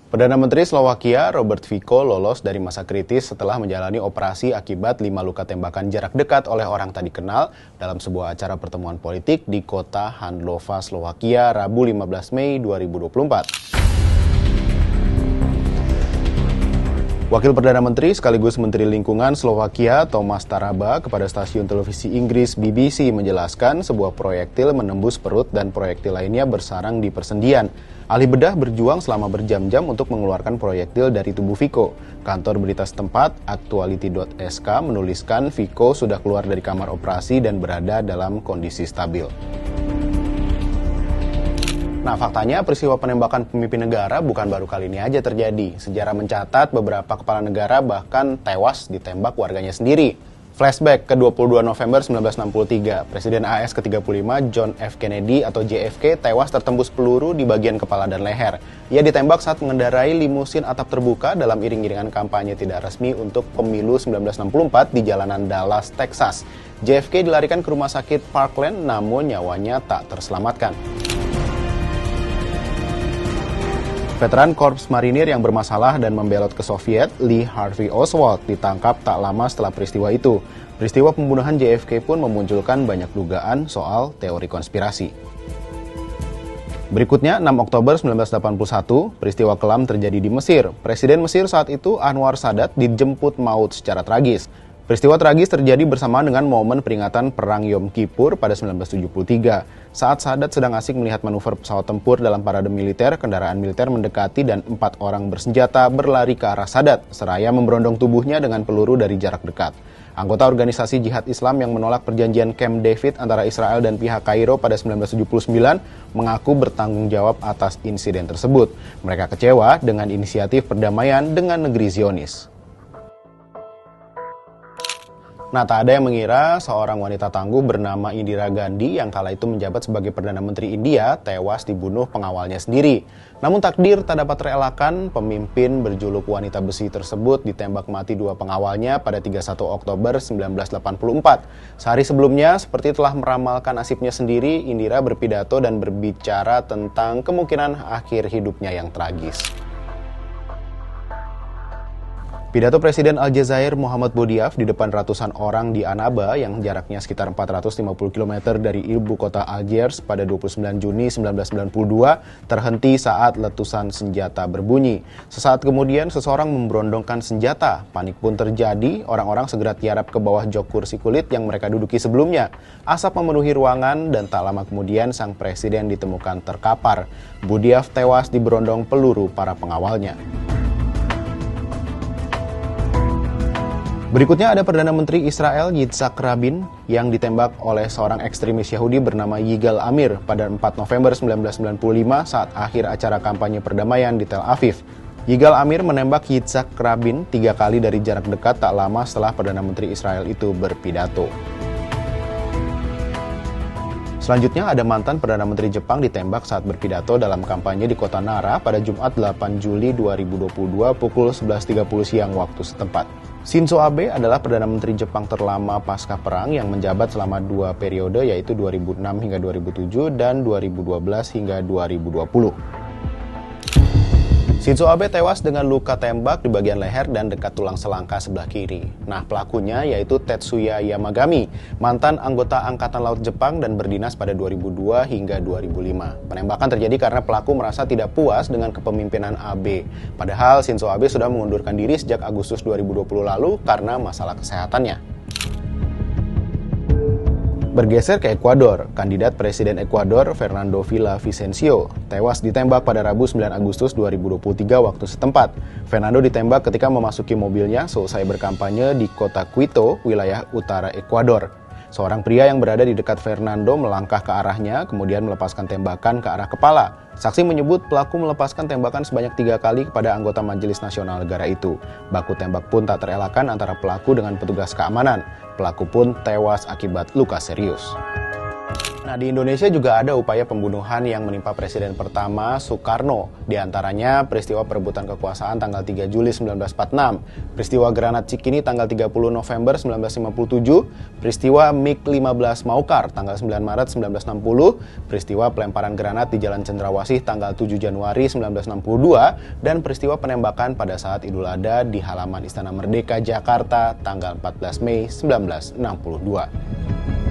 Perdana Menteri Slovakia Robert Fico lolos dari masa kritis setelah menjalani operasi akibat 5 luka tembakan jarak dekat oleh orang tak dikenal dalam sebuah acara pertemuan politik di kota Handlova, Slovakia, Rabu 15 Mei 2024. Wakil Perdana Menteri sekaligus Menteri Lingkungan Slovakia Thomas Taraba kepada stasiun televisi Inggris BBC menjelaskan sebuah proyektil menembus perut dan proyektil lainnya bersarang di persendian. Ahli bedah berjuang selama berjam-jam untuk mengeluarkan proyektil dari tubuh Fico. Kantor berita setempat Actuality.sk menuliskan Fico sudah keluar dari kamar operasi dan berada dalam kondisi stabil. Nah, faktanya peristiwa penembakan pemimpin negara bukan baru kali ini aja terjadi. Sejarah mencatat beberapa kepala negara bahkan tewas ditembak warganya sendiri. Flashback ke 22 November 1963, Presiden AS ke-35 John F. Kennedy atau JFK tewas tertembus peluru di bagian kepala dan leher. Ia ditembak saat mengendarai limusin atap terbuka dalam iring-iringan kampanye tidak resmi untuk pemilu 1964 di jalanan Dallas, Texas. JFK dilarikan ke rumah sakit Parkland namun nyawanya tak terselamatkan. Veteran Korps Marinir yang bermasalah dan membelot ke Soviet, Lee Harvey Oswald, ditangkap tak lama setelah peristiwa itu. Peristiwa pembunuhan JFK pun memunculkan banyak dugaan soal teori konspirasi. Berikutnya, 6 Oktober 1981, peristiwa kelam terjadi di Mesir. Presiden Mesir saat itu, Anwar Sadat, dijemput maut secara tragis. Peristiwa tragis terjadi bersamaan dengan momen peringatan Perang Yom Kippur pada 1973. Saat Sadat sedang asik melihat manuver pesawat tempur dalam parade militer, kendaraan militer mendekati dan 4 orang bersenjata berlari ke arah Sadat, seraya memberondong tubuhnya dengan peluru dari jarak dekat. Anggota organisasi Jihad Islam yang menolak perjanjian Camp David antara Israel dan pihak Kairo pada 1979 mengaku bertanggung jawab atas insiden tersebut. Mereka kecewa dengan inisiatif perdamaian dengan negeri Zionis. Nah, tak ada yang mengira seorang wanita tangguh bernama Indira Gandhi yang kala itu menjabat sebagai Perdana Menteri India tewas dibunuh pengawalnya sendiri. Namun takdir tak dapat terelakkan, pemimpin berjuluk wanita besi tersebut ditembak mati 2 pengawalnya pada 31 Oktober 1984. Sehari sebelumnya, seperti telah meramalkan nasibnya sendiri, Indira berpidato dan berbicara tentang kemungkinan akhir hidupnya yang tragis. Pidato Presiden Aljazair Muhammad Boudiaf di depan ratusan orang di Annaba yang jaraknya sekitar 450 km dari ibu kota Algiers pada 29 Juni 1992 terhenti saat letusan senjata berbunyi. Sesaat kemudian seseorang memberondongkan senjata. Panik pun terjadi, orang-orang segera tiarap ke bawah jok kursi kulit yang mereka duduki sebelumnya. Asap memenuhi ruangan dan tak lama kemudian sang presiden ditemukan terkapar. Boudiaf tewas diberondong peluru para pengawalnya. Berikutnya ada Perdana Menteri Israel Yitzhak Rabin yang ditembak oleh seorang ekstremis Yahudi bernama Yigal Amir pada 4 November 1995 saat akhir acara kampanye perdamaian di Tel Aviv. Yigal Amir menembak Yitzhak Rabin 3 kali dari jarak dekat tak lama setelah Perdana Menteri Israel itu berpidato. Selanjutnya ada mantan Perdana Menteri Jepang ditembak saat berpidato dalam kampanye di kota Nara pada Jumat 8 Juli 2022 pukul 11.30 siang waktu setempat. Shinzo Abe adalah Perdana Menteri Jepang terlama pasca perang yang menjabat selama 2 periode yaitu 2006 hingga 2007 dan 2012 hingga 2020. Shinzo Abe tewas dengan luka tembak di bagian leher dan dekat tulang selangka sebelah kiri. Nah, pelakunya yaitu Tetsuya Yamagami, mantan anggota Angkatan Laut Jepang dan berdinas pada 2002 hingga 2005. Penembakan terjadi karena pelaku merasa tidak puas dengan kepemimpinan Abe. Padahal Shinzo Abe sudah mengundurkan diri sejak Agustus 2020 lalu karena masalah kesehatannya. Bergeser ke Ekuador, kandidat Presiden Ekuador Fernando Villavicencio tewas ditembak pada Rabu 9 Agustus 2023 waktu setempat. Fernando ditembak ketika memasuki mobilnya selesai berkampanye di kota Quito, wilayah utara Ekuador. Seorang pria yang berada di dekat Fernando melangkah ke arahnya, kemudian melepaskan tembakan ke arah kepala. Saksi menyebut pelaku melepaskan tembakan sebanyak 3 kali kepada anggota Majelis Nasional negara itu. Baku tembak pun tak terelakkan antara pelaku dengan petugas keamanan. Pelaku pun tewas akibat luka serius. Nah, di Indonesia juga ada upaya pembunuhan yang menimpa Presiden pertama Soekarno. Di antaranya peristiwa perebutan kekuasaan tanggal 3 Juli 1946, peristiwa granat Cikini tanggal 30 November 1957, peristiwa MiG-15 Maukar tanggal 9 Maret 1960, peristiwa pelemparan granat di Jalan Cendrawasih tanggal 7 Januari 1962, dan peristiwa penembakan pada saat Idul Adha di halaman Istana Merdeka Jakarta tanggal 14 Mei 1962.